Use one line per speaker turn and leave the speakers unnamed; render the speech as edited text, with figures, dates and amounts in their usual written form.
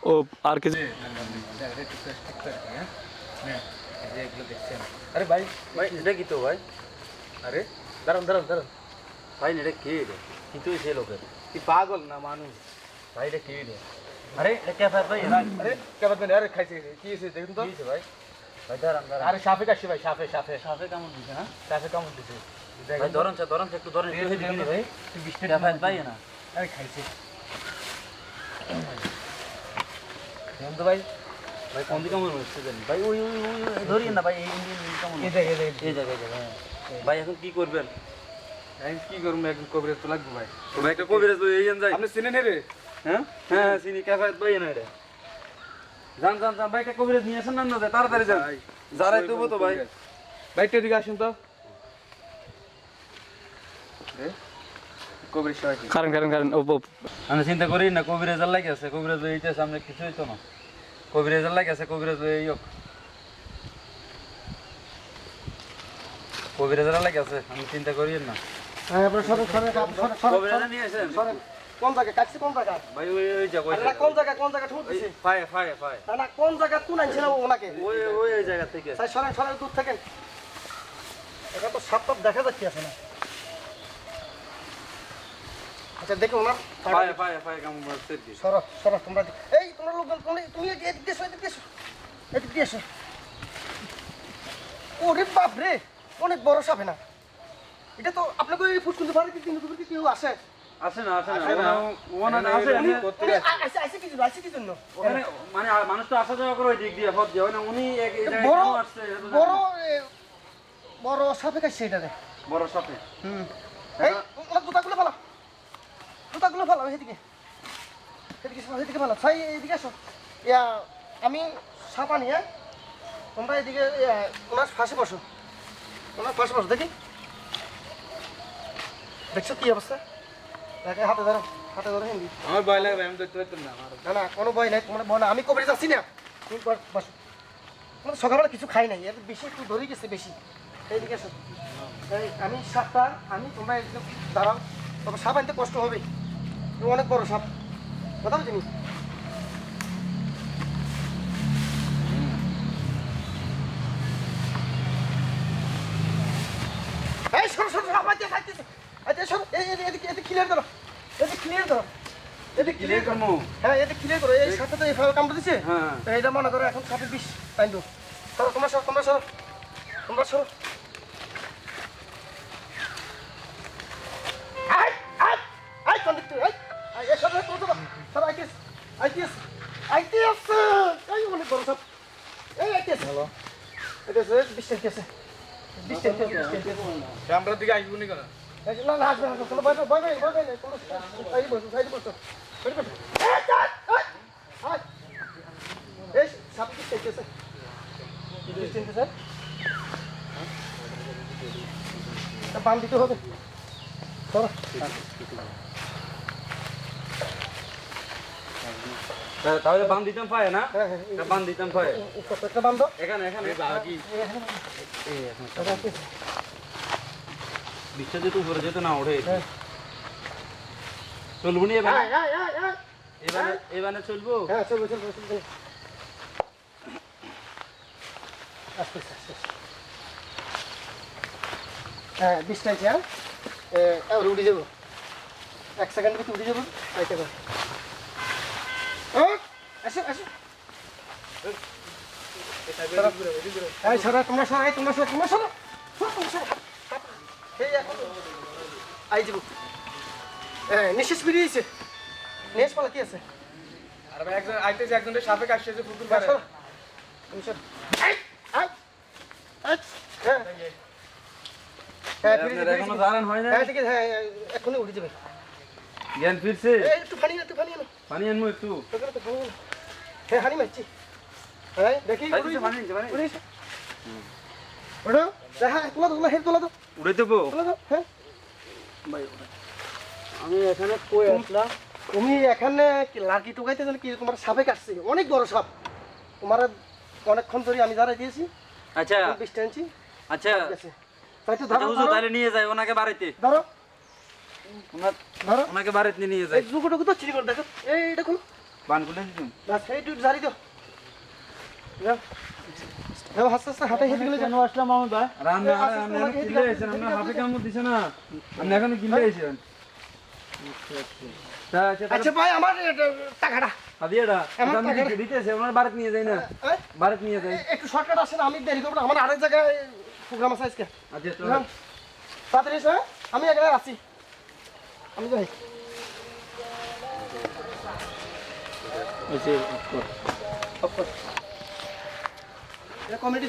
ও আর কিছু
আরে ভাই ভাই এটা কি তো ভাই আরে দাঁড়ান দাঁড়ান দাঁড়ান ভাই এটা কে রে কি তুই সে লোকের কি পাগল না মানুষ ভাই এটা কে রে আরে এটা কে ভাই আরে কে ভাই আরে খাইছে কি হইছে দেখুন তো কি হইছে ভাই ভাই দাঁড়ান দাঁড়ান আরে সাপে কাশি ভাই সাপে সাপে সাপে কামড় দিছে হ্যাঁ সাপে কামড় দিছে ভাই ধরন একটু ধরেন কি হইছে ভাই তুই বিস্টেট ভাই না আরে খাইছে বন্ধু ভাই ভাই কোন দিকে মনে হচ্ছে জানি ভাই ওই ধরিয়ে না ভাই এই কেমন এই জায়গায় ভাই এখন কি করবেন আমি কি করব একজন কবিরাজ তো লাগবে ভাই ভাই একটা কবিরাজ লই এইন যাই আপনি চিনেন রে হ্যাঁ হ্যাঁ চিনি কাফাত ভাই না এটা জান জান জান ভাই একটা কবিরাজ নিয়ে আসেন না তাড়াতাড়ি যান যারাই দেবো তো ভাই ভাইটা দিকে আসেন তো কবিরাজ
কারণ
আমি চিন্তা করি না কবিরাজ লাগে আছে কবিরাজ এইটা সামনে কিছু হইতো না কবিরাজ লাগে আছে কবিরাজ এই কবিরাজ লাগে আছে আমি চিন্তা করি না
হ্যাঁ আপনারা
কবিরাজ নিয়ে আসেন
কোন জায়গা কাটছে কোন জায়গা
ভাই ওই জায়গা
আরে কোন জায়গা ঠুক দিছে
ফায়
না কোন জায়গা তুই আনছিল ওনাকে
ওই জায়গা থেকে
তাই সরেন দূর থেকে এটা তো সাপ দেখা যাচ্ছে আছে না আচ্ছা দেখো ওনার
ফায় কেমন বলছে কি
সর তোমরা এই তোমরা লোকজন তুমি এদিক দিয়ে এসো ওরে বাপ রে অনেক বড় সাপ না এটা তো আপনাকে এই ফুটকুন্দি ভাড়া কি কিন্তু কি কেউ আসে
ওনা আসে
আসে কি জন্য
ওখানে মানে মানুষ তো আসা যাওয়া করে ওই দিক দিয়ে হচ্ছে হয় না উনি এই জায়গায়
বড়
কেন আসছে
বড় সাপে কাছে এটা রে
বড় সাপে
এই ওনা জুতাগুলো ফালাও এদিকে ফালাও ছাই এদিকে আসো আমি সাপ আনি হ্যাঁ তোমরা এদিকে ওনার পাশে বসো দেখি দেখছো কি অবস্থা দেখে হাতে ধরো হিন্দি
আমার ভয় লাগবে আমি ধরতে পারতাম না
না কোনো ভয় নাই তোমার ভয় না আমি কবে যাচ্ছি না তুমি বসো তোমার সকালবেলা কিছু খাই নাই এর বেশি একটু ধরে গেছে বেশি এইদিকে এসো আমি সাপটা তোমরা একদম দাঁড়াও তবে সাপ আনতে কষ্ট হবে অনেক বড় সাপ কথা বলছি এই সরো এদিকে ক্লিয়ার করো
ক্লিয়ার করমু
হ্যাঁ এদিকে ক্লিয়ার করো এই সাপটা তো এই ফাল কামড় দিছে
হ্যাঁ
তো এটা মনে করো এখন সাপের বিষ তাই তো সরো তোমরা সরো আই কোন দিকে আই এই সরো সরো আইটিএস এই অনেক বড় সাপ এই আইটিএস হ্যালো এটা বিষ আছে
আমরা দিকে আসবো নি কেন
না আসবে কোনো ভয় সাইড বসো এই সাপ কি চাইতেছে কি চিনতে স্যার বান দিতে হবে
তাহলে বান দিতাম পায় না বান দিতাম পায়
একটা বান্ধ
এখানে বিশ্বাস যেত উপরে যেত না ওঠে চলবো নি এবারে চলবো
হ্যাঁ চলবো আস্তে হ্যাঁ 20 টাইছে হ্যাঁ উঠে যাবো 1 সেকেন্ড ভিতরে উঠে যাবো আইতে পার আসো এই সরা তোমরা সরা এই এখন আই যাবো নিশ্চিত বেরিয়েছে নেক্সট পালা কি আছে
আর ভাই একজন আইতেছে একজনের সাপে কাশছে যে ফুকুর পারে
তুমি সর হ্যাঁ হ্যাঁ
আপনার এখনো জানান হয় না
হ্যাঁ ঠিক আছে হ্যাঁ এখনই উঠে যাবে
জ্ঞান ফিরছে
এই একটু পানি না
পানি আনবো একটু
তোকে তো পানি না হ্যাঁ হানি মারছি হ্যাঁ দেখি
পানি নিচ্ছে, পানি নিচ্ছে।
ওটা হ্যাঁ তোলা দাও
উড়ে দেবো
তোলা দাও হ্যাঁ
আমি এখানে কই আসলাম
তুমি এখানে লাকি টোকাইতে জানো কি তোমার সাপে কাটছে অনেক বড় সাপ তোমার অনেকক্ষণ ধরে আমি দাঁড়াই দিয়েছি
আচ্ছা
20 ইঞ্চি
আচ্ছা
ঠিক আছে তাই তো
আচ্ছা, হুজুর তাহলে নিয়ে যায় ওনাকে বাড়িতে
ধরো
ওনাকে বাড়িতে নিয়ে
এই
যায়
জুকুটুকু তো চিনি করে দেখো এই এটা খুলো
বান খুলে দিতুন
বাস এই একটু জারি দাও যাও হাসতে হাঁটে হেঁটে গেলে
কেন আসলাম মামুদ ভাই রান্না আপনি এখন কিনলে এসেছেন আপনি হাফে কামড় দিছে না আপনি এখন কিনলে এসেছেন
আচ্ছা ভাই আমার টাকাটা
আদিয়াটা
আমার
আমি
টাকাটা-
দিতেছে ওনার বাড়িতে নিয়ে যাই না
এই,
বাড়িতে নিয়ে যাই
একটু শর্টকাট আসে না আমি দেরি করবো না, আমার আরেক জায়গায় প্রোগ্রাম আছে আজকে
আচ্ছা চল
হ্যাঁ তাড়াতাড়ি এসো, হ্যাঁ? আমি এখানে আছি আমি যাই
ওই যে
এটা কমিটি